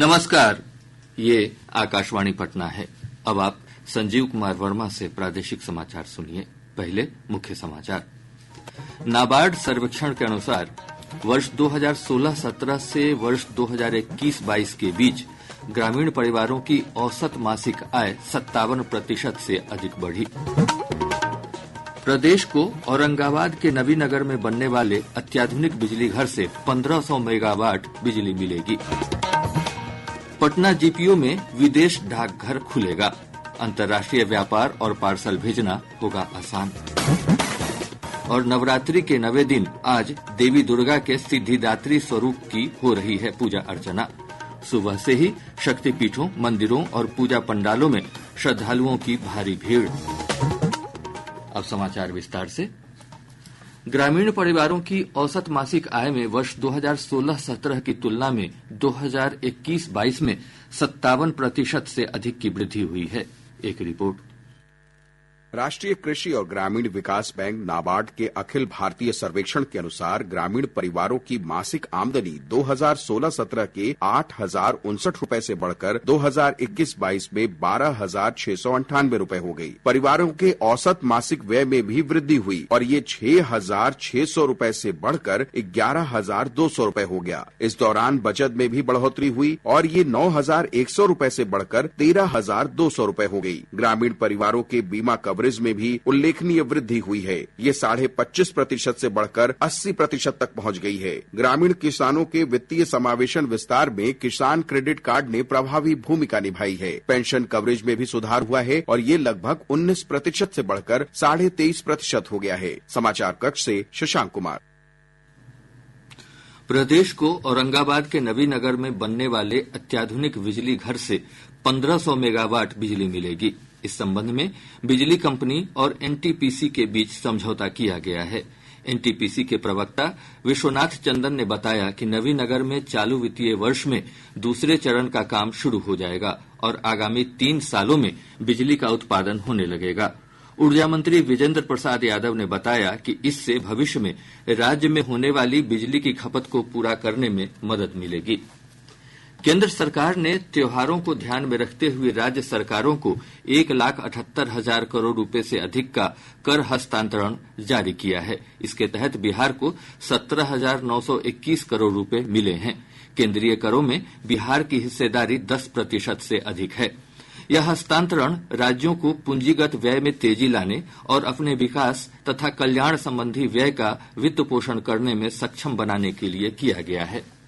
नमस्कार, ये आकाशवाणी पटना है। अब आप संजीव कुमार वर्मा से प्रादेशिक समाचार सुनिए। पहले मुख्य समाचार। नाबार्ड सर्वेक्षण के अनुसार वर्ष 2016-17 से वर्ष 2021-22 के बीच ग्रामीण परिवारों की औसत मासिक आय 57% से अधिक बढ़ी। प्रदेश को औरंगाबाद के नवीनगर में बनने वाले अत्याधुनिक बिजली घर से 1500 मेगावाट बिजली मिलेगी। पटना जीपीओ में विदेश डाकघर खुलेगा। अंतर्राष्ट्रीय व्यापार और पार्सल भेजना होगा आसान। और नवरात्रि के 9वें दिन आज देवी दुर्गा के सिद्धिदात्री स्वरूप की हो रही है पूजा अर्चना। सुबह से ही शक्तिपीठों, मंदिरों और पूजा पंडालों में श्रद्धालुओं की भारी भीड़। अब समाचार विस्तार से। ग्रामीण परिवारों की औसत मासिक आय में वर्ष 2016-17 की तुलना में 2021-22 में 57% से अधिक की वृद्धि हुई है। एक रिपोर्ट। राष्ट्रीय कृषि और ग्रामीण विकास बैंक नाबार्ड के अखिल भारतीय सर्वेक्षण के अनुसार ग्रामीण परिवारों की मासिक आमदनी 2016-17 के 8,059 रुपए से बढ़कर 2021-22 में 12,698 रुपए हो गई। परिवारों के औसत मासिक व्यय में भी वृद्धि हुई और ये 6,600 रुपए से बढ़कर 11,200 रुपए हो गया। इस दौरान बचत में भी बढ़ोतरी हुई और ये 9,100 रुपए से बढ़कर 13,200 रुपए हो गई। ग्रामीण परिवारों के बीमा कवरेज में भी उल्लेखनीय वृद्धि हुई है। ये 25.5% से बढ़कर 80% तक पहुंच गई है। ग्रामीण किसानों के वित्तीय समावेशन विस्तार में किसान क्रेडिट कार्ड ने प्रभावी भूमिका निभाई है। पेंशन कवरेज में भी सुधार हुआ है और ये लगभग 19% से बढ़कर 23.5% हो गया है। समाचार कक्ष से शशांक कुमार। प्रदेश को औरंगाबाद के नवीनगर में बनने वाले अत्याधुनिक बिजली घर से 1500 मेगावाट बिजली मिलेगी। इस संबंध में बिजली कंपनी और एनटीपीसी के बीच समझौता किया गया है। एनटीपीसी के प्रवक्ता विश्वनाथ चंदन ने बताया कि नवीनगर में चालू वित्तीय वर्ष में दूसरे चरण का काम शुरू हो जाएगा और आगामी 3 सालों में बिजली का उत्पादन होने लगेगा। ऊर्जा मंत्री विजेंद्र प्रसाद यादव ने बताया कि इससे भविष्य में राज्य में होने वाली बिजली की खपत को पूरा करने में मदद मिलेगी। केंद्र सरकार ने त्योहारों को ध्यान में रखते हुए राज्य सरकारों को 1,78,000 करोड़ रुपए से अधिक का कर हस्तांतरण जारी किया है। इसके तहत बिहार को 17,921 करोड़ रुपए मिले हैं। केंद्रीय करों में बिहार की हिस्सेदारी 10% से अधिक है। यह हस्तांतरण राज्यों को पूंजीगत व्यय में तेजी लाने और अपने विकास तथा कल्याण संबंधी व्यय का वित्त पोषण करने में सक्षम बनाने के लिए किया गया है।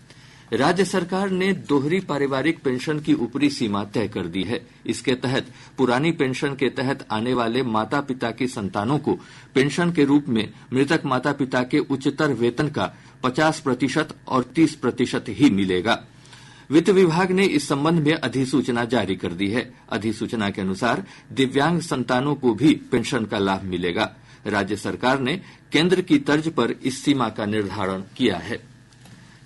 राज्य सरकार ने दोहरी पारिवारिक पेंशन की ऊपरी सीमा तय कर दी है। इसके तहत पुरानी पेंशन के तहत आने वाले माता पिता की संतानों को पेंशन के रूप में मृतक माता पिता के उच्चतर वेतन का 50% और 30% ही मिलेगा। वित्त विभाग ने इस संबंध में अधिसूचना जारी कर दी है। अधिसूचना के अनुसार दिव्यांग संतानों को भी पेंशन का लाभ मिलेगा। राज्य सरकार ने केंद्र की तर्ज पर इस सीमा का निर्धारण किया है।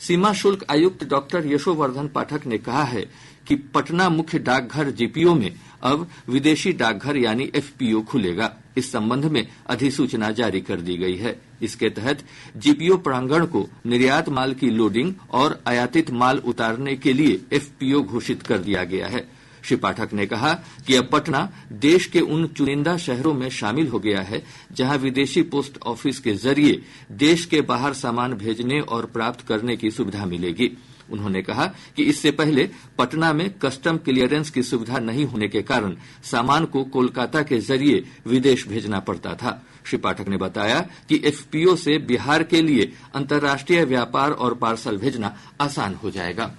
सीमा शुल्क आयुक्त डॉक्टर यशोवर्धन पाठक ने कहा है कि पटना मुख्य डाकघर जीपीओ में अब विदेशी डाकघर यानी एफपीओ खुलेगा। इस संबंध में अधिसूचना जारी कर दी गई है। इसके तहत जीपीओ प्रांगण को निर्यात माल की लोडिंग और आयातित माल उतारने के लिए एफपीओ घोषित कर दिया गया है। श्री पाठक ने कहा कि अब पटना देश के उन चुनिंदा शहरों में शामिल हो गया है जहां विदेशी पोस्ट ऑफिस के जरिए देश के बाहर सामान भेजने और प्राप्त करने की सुविधा मिलेगी। उन्होंने कहा कि इससे पहले पटना में कस्टम क्लियरेंस की सुविधा नहीं होने के कारण सामान को कोलकाता के जरिए विदेश भेजना पड़ता था। श्री पाठक ने बताया कि एफपीओ से बिहार के लिए अंतर्राष्ट्रीय व्यापार और पार्सल भेजना आसान हो जाएगा।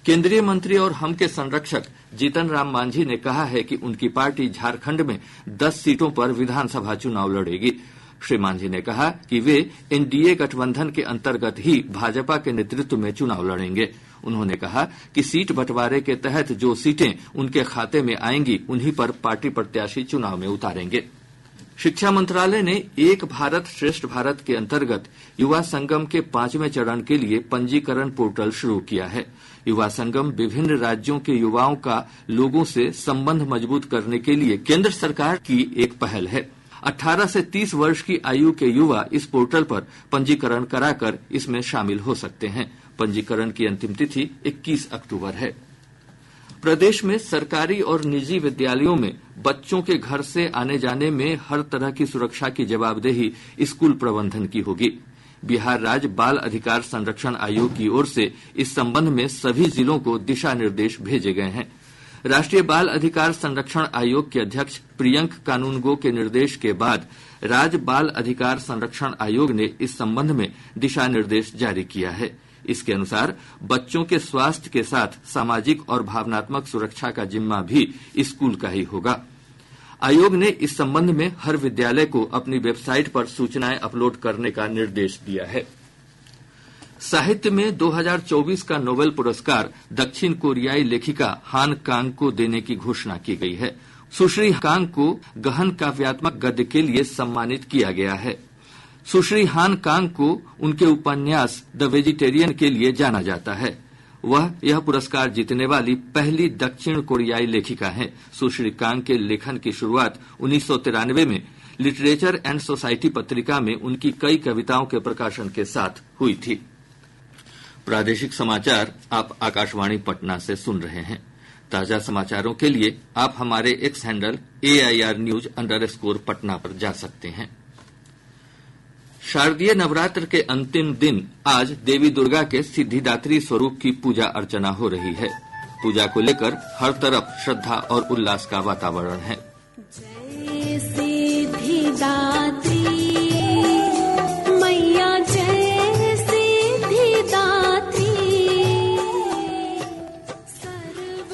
केंद्रीय मंत्री और हम के संरक्षक जीतन राम मांझी ने कहा है कि उनकी पार्टी झारखंड में 10 सीटों पर विधानसभा चुनाव लड़ेगी। श्री मांझी ने कहा कि वे एनडीए गठबंधन के अंतर्गत ही भाजपा के नेतृत्व में चुनाव लड़ेंगे। उन्होंने कहा कि सीट बंटवारे के तहत जो सीटें उनके खाते में आएंगी उन्हीं पर पार्टी प्रत्याशी चुनाव में उतारेंगे। शिक्षा मंत्रालय ने एक भारत श्रेष्ठ भारत के अंतर्गत युवा संगम के 5वें चरण के लिए पंजीकरण पोर्टल शुरू किया है। युवा संगम विभिन्न राज्यों के युवाओं का लोगों से संबंध मजबूत करने के लिए केंद्र सरकार की एक पहल है। 18 से 30 वर्ष की आयु के युवा इस पोर्टल पर पंजीकरण कराकर इसमें शामिल हो सकते हैं। पंजीकरण की अंतिम तिथि 21 अक्टूबर है। प्रदेश में सरकारी और निजी विद्यालयों में बच्चों के घर से आने जाने में हर तरह की सुरक्षा की जवाबदेही स्कूल प्रबंधन की होगी। बिहार राज्य बाल अधिकार संरक्षण आयोग की ओर से इस संबंध में सभी जिलों को दिशा निर्देश भेजे गए हैं। राष्ट्रीय बाल अधिकार संरक्षण आयोग के अध्यक्ष प्रियंक कानूनगो के निर्देश के बाद राज्य बाल अधिकार संरक्षण आयोग ने इस संबंध में दिशा निर्देश जारी किया है। इसके अनुसार बच्चों के स्वास्थ्य के साथ सामाजिक और भावनात्मक सुरक्षा का जिम्मा भी स्कूल का ही होगा। आयोग ने इस संबंध में हर विद्यालय को अपनी वेबसाइट पर सूचनाएं अपलोड करने का निर्देश दिया है। साहित्य में 2024 का नोबेल पुरस्कार दक्षिण कोरियाई लेखिका हान कांग को देने की घोषणा की गई है। सुश्री कांग को गहन काव्यात्मक गद्य के लिए सम्मानित किया गया है। सुश्री हान कांग को उनके उपन्यास द वेजिटेरियन के लिए जाना जाता है। वह यह पुरस्कार जीतने वाली पहली दक्षिण कोरियाई लेखिका हैं। सुश्री कांग के लेखन की शुरुआत 1993 में लिटरेचर एंड सोसाइटी पत्रिका में उनकी कई कविताओं के प्रकाशन के साथ हुई थी। प्रादेशिक समाचार आप आकाशवाणी पटना से सुन रहे हैं। ताजा समाचारों के लिए आप हमारे एक्स हैंडल AIRnews_पटना पर जा सकते हैं। शारदीय नवरात्र के अंतिम दिन आज देवी दुर्गा के सिद्धिदात्री स्वरूप की पूजा अर्चना हो रही है। पूजा को लेकर हर तरफ श्रद्धा और उल्लास का वातावरण है। जय सिद्धिदात्री मैया, जय सिद्धिदात्री।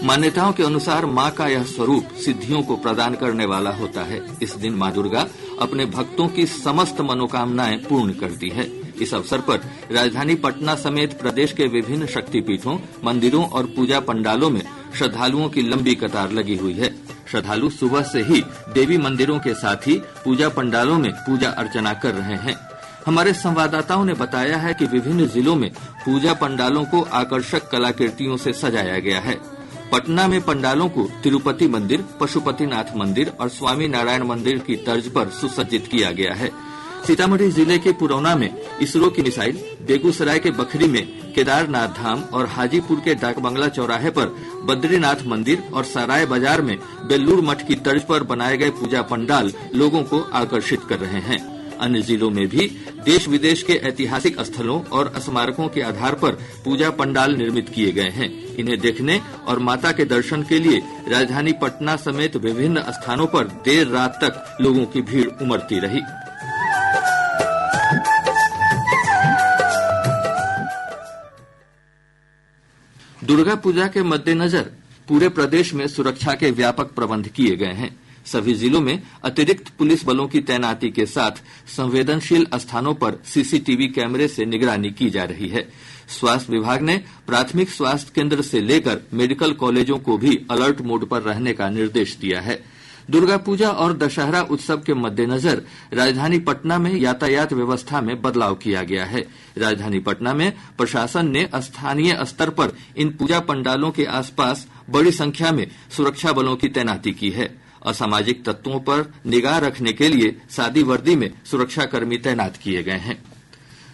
मान्यताओं के अनुसार मां का यह स्वरूप सिद्धियों को प्रदान करने वाला होता है। इस दिन मां दुर्गा अपने भक्तों की समस्त मनोकामनाएं पूर्ण करती है। इस अवसर पर राजधानी पटना समेत प्रदेश के विभिन्न शक्तिपीठों, मंदिरों और पूजा पंडालों में श्रद्धालुओं की लंबी कतार लगी हुई है। श्रद्धालु सुबह से ही देवी मंदिरों के साथ ही पूजा पंडालों में पूजा अर्चना कर रहे हैं। हमारे संवाददाताओं ने बताया है कि विभिन्न जिलों में पूजा पंडालों को आकर्षक कलाकृतियों से सजाया गया है। पटना में पंडालों को तिरुपति मंदिर, पशुपतिनाथ मंदिर और स्वामी नारायण मंदिर की तर्ज पर सुसज्जित किया गया है। सीतामढ़ी जिले के पुरौना में इसरो की मिसाइल, बेगूसराय के बखरी में केदारनाथ धाम और हाजीपुर के डाकबंगला चौराहे पर बद्रीनाथ मंदिर और सराय बाजार में बेल्लूर मठ की तर्ज पर बनाए गए पूजा पंडाल लोगों को आकर्षित कर रहे हैं। अन्य जिलों में भी देश विदेश के ऐतिहासिक स्थलों और स्मारकों के आधार पर पूजा पंडाल निर्मित किए गए हैं। इन्हें देखने और माता के दर्शन के लिए राजधानी पटना समेत विभिन्न स्थानों पर देर रात तक लोगों की भीड़ उमड़ती रही। दुर्गा पूजा के मद्देनजर पूरे प्रदेश में सुरक्षा के व्यापक प्रबंध किए गए हैं। सभी जिलों में अतिरिक्त पुलिस बलों की तैनाती के साथ संवेदनशील स्थानों पर सीसीटीवी कैमरे से निगरानी की जा रही है। स्वास्थ्य विभाग ने प्राथमिक स्वास्थ्य केंद्र से लेकर मेडिकल कॉलेजों को भी अलर्ट मोड पर रहने का निर्देश दिया है। दुर्गा पूजा और दशहरा उत्सव के मद्देनजर राजधानी पटना में यातायात व्यवस्था में बदलाव किया गया है। राजधानी पटना में प्रशासन ने स्थानीय स्तर पर इन पूजा पंडालों के आसपास बड़ी संख्या में सुरक्षा बलों की तैनाती की है। असामाजिक तत्वों पर निगाह रखने के लिए सादी वर्दी में सुरक्षाकर्मी तैनात किए गए हैं।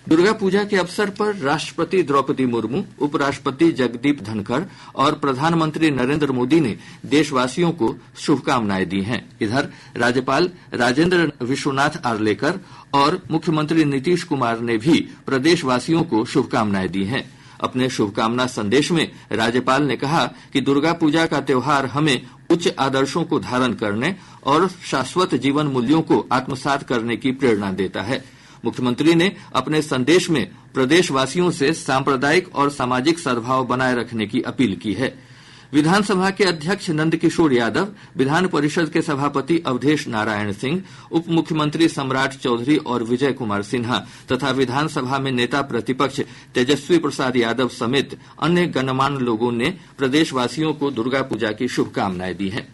दुर्गा पूजा के अवसर पर राष्ट्रपति द्रौपदी मुर्मू, उपराष्ट्रपति जगदीप धनखड़ और प्रधानमंत्री नरेंद्र मोदी ने देशवासियों को शुभकामनाएं दी हैं। इधर राज्यपाल राजेंद्र विश्वनाथ आर्लेकर और मुख्यमंत्री नीतीश कुमार ने भी प्रदेशवासियों को शुभकामनाएं दी हैं। अपने शुभकामना संदेश में राज्यपाल ने कहा कि दुर्गा पूजा का त्योहार हमें उच्च आदर्शों को धारण करने और शाश्वत जीवन मूल्यों को आत्मसात करने की प्रेरणा देता है। मुख्यमंत्री ने अपने संदेश में प्रदेशवासियों से सांप्रदायिक और सामाजिक सद्भाव बनाए रखने की अपील की है। विधानसभा के अध्यक्ष नंदकिशोर यादव, विधान परिषद के सभापति अवधेश नारायण सिंह, उप मुख्यमंत्री सम्राट चौधरी और विजय कुमार सिन्हा तथा विधानसभा में नेता प्रतिपक्ष तेजस्वी प्रसाद यादव समेत अन्य गणमान्य लोगों ने प्रदेशवासियों को दुर्गा पूजा की शुभकामनाएं दी हैं।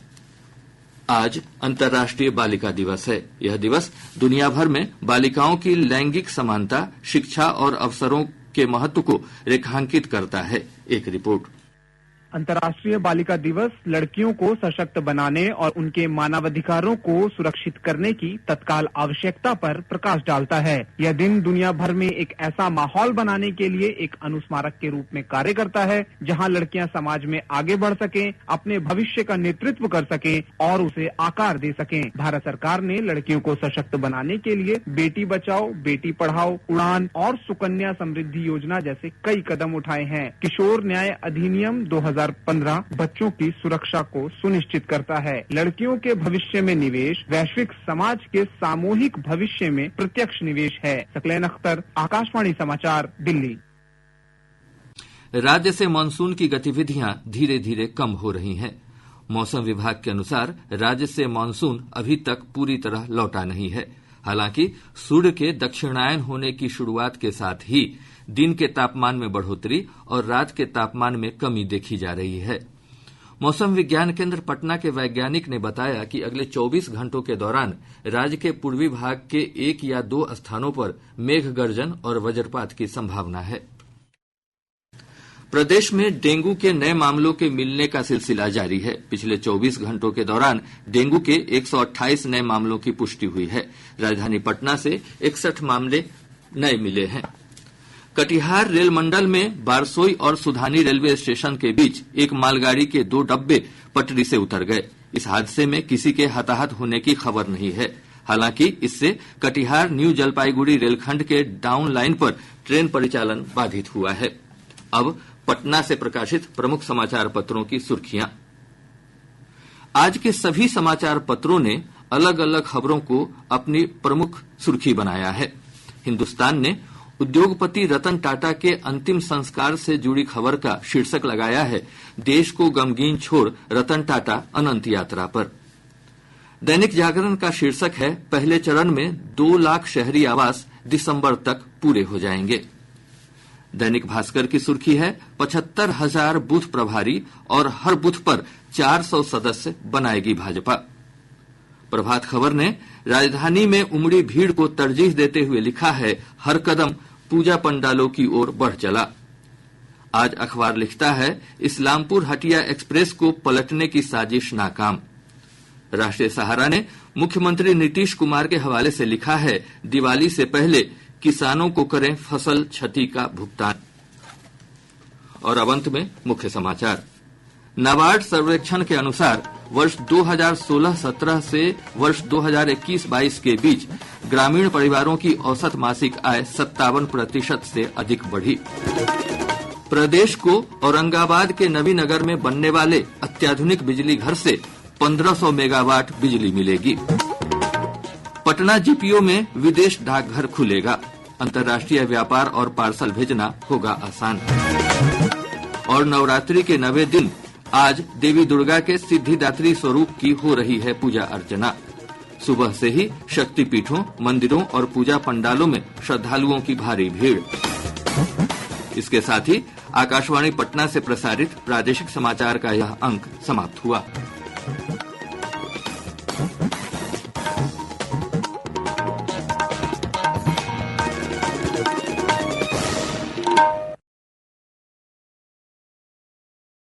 आज अंतर्राष्ट्रीय बालिका दिवस है। यह दिवस दुनिया भर में बालिकाओं की लैंगिक समानता, शिक्षा और अवसरों के महत्व को रेखांकित करता है। एक रिपोर्ट। अंतर्राष्ट्रीय बालिका दिवस लड़कियों को सशक्त बनाने और उनके मानवाधिकारों को सुरक्षित करने की तत्काल आवश्यकता पर प्रकाश डालता है। यह दिन दुनिया भर में एक ऐसा माहौल बनाने के लिए एक अनुस्मारक के रूप में कार्य करता है, जहां लड़कियां समाज में आगे बढ़ सकें, अपने भविष्य का नेतृत्व कर सकें और उसे आकार दे सकें। भारत सरकार ने लड़कियों को सशक्त बनाने के लिए बेटी बचाओ, बेटी पढ़ाओ, उड़ान और सुकन्या समृद्धि योजना जैसे कई कदम उठाए हैं। किशोर न्याय अधिनियम 2015 बच्चों की सुरक्षा को सुनिश्चित करता है। लड़कियों के भविष्य में निवेश वैश्विक समाज के सामूहिक भविष्य में प्रत्यक्ष निवेश है। सकलैन अख्तर, आकाशवाणी समाचार, दिल्ली। राज्य से मानसून की गतिविधियां धीरे धीरे कम हो रही हैं। मौसम विभाग के अनुसार राज्य से मानसून अभी तक पूरी तरह लौटा नहीं है। हालांकि सूर्य के दक्षिणायन होने की शुरुआत के साथ ही दिन के तापमान में बढ़ोतरी और रात के तापमान में कमी देखी जा रही है। मौसम विज्ञान केंद्र पटना के वैज्ञानिक ने बताया कि अगले 24 घंटों के दौरान राज्य के पूर्वी भाग के 1 या 2 स्थानों पर मेघ गर्जन और वज्रपात की संभावना है। प्रदेश में डेंगू के नए मामलों के मिलने का सिलसिला जारी है। पिछले 24 घंटों के दौरान डेंगू के 128 नए मामलों की पुष्टि हुई है। राजधानी पटना से 61 मामले नए मिले हैं। कटिहार रेल मंडल में बारसोई और सुधानी रेलवे स्टेशन के बीच एक मालगाड़ी के 2 डब्बे पटरी से उतर गए। इस हादसे में किसी के हताहत होने की खबर नहीं है। हालांकि इससे कटिहार न्यू जलपाईगुड़ी रेलखंड के डाउन लाइन पर ट्रेन परिचालन बाधित हुआ है। अब पटना से प्रकाशित प्रमुख समाचार पत्रों की सुर्खियां। आज के सभी समाचार पत्रों ने अलग अलग खबरों को अपनी प्रमुख सुर्खी बनाया है। हिन्दुस्तान ने उद्योगपति रतन टाटा के अंतिम संस्कार से जुड़ी खबर का शीर्षक लगाया है, देश को गमगीन छोड़ रतन टाटा अनंत यात्रा पर। दैनिक जागरण का शीर्षक है, पहले चरण में 2 लाख शहरी आवास दिसंबर तक पूरे हो जाएंगे। दैनिक भास्कर की सुर्खी है, 75,000 बूथ प्रभारी और हर बूथ पर 400 सदस्य बनाएगी भाजपा। प्रभात खबर ने राजधानी में उमड़ी भीड़ को तरजीह देते हुए लिखा है, हर कदम पूजा पंडालों की ओर बढ़ चला। आज अखबार लिखता है, इस्लामपुर हटिया एक्सप्रेस को पलटने की साजिश नाकाम। राष्ट्रीय सहारा ने मुख्यमंत्री नीतीश कुमार के हवाले से लिखा है, दिवाली से पहले किसानों को करें फसल क्षति का भुगतान। और अब अंत में मुख्य समाचार। नाबार्ड सर्वेक्षण के अनुसार वर्ष 2016-17 से वर्ष 2021-22 के बीच ग्रामीण परिवारों की औसत मासिक आय 57% से अधिक बढ़ी। प्रदेश को औरंगाबाद के नवीनगर में बनने वाले अत्याधुनिक बिजली घर से 1500 मेगावाट बिजली मिलेगी। पटना जीपीओ में विदेश डाकघर खुलेगा। अंतर्राष्ट्रीय व्यापार और पार्सल भेजना होगा आसान। और नवरात्रि के 9वें दिन आज देवी दुर्गा के सिद्धिदात्री स्वरूप की हो रही है पूजा अर्चना। सुबह से ही शक्तिपीठों, मंदिरों और पूजा पंडालों में श्रद्धालुओं की भारी भीड़। इसके साथ ही आकाशवाणी पटना से प्रसारित प्रादेशिक समाचार का यह अंक समाप्त हुआ।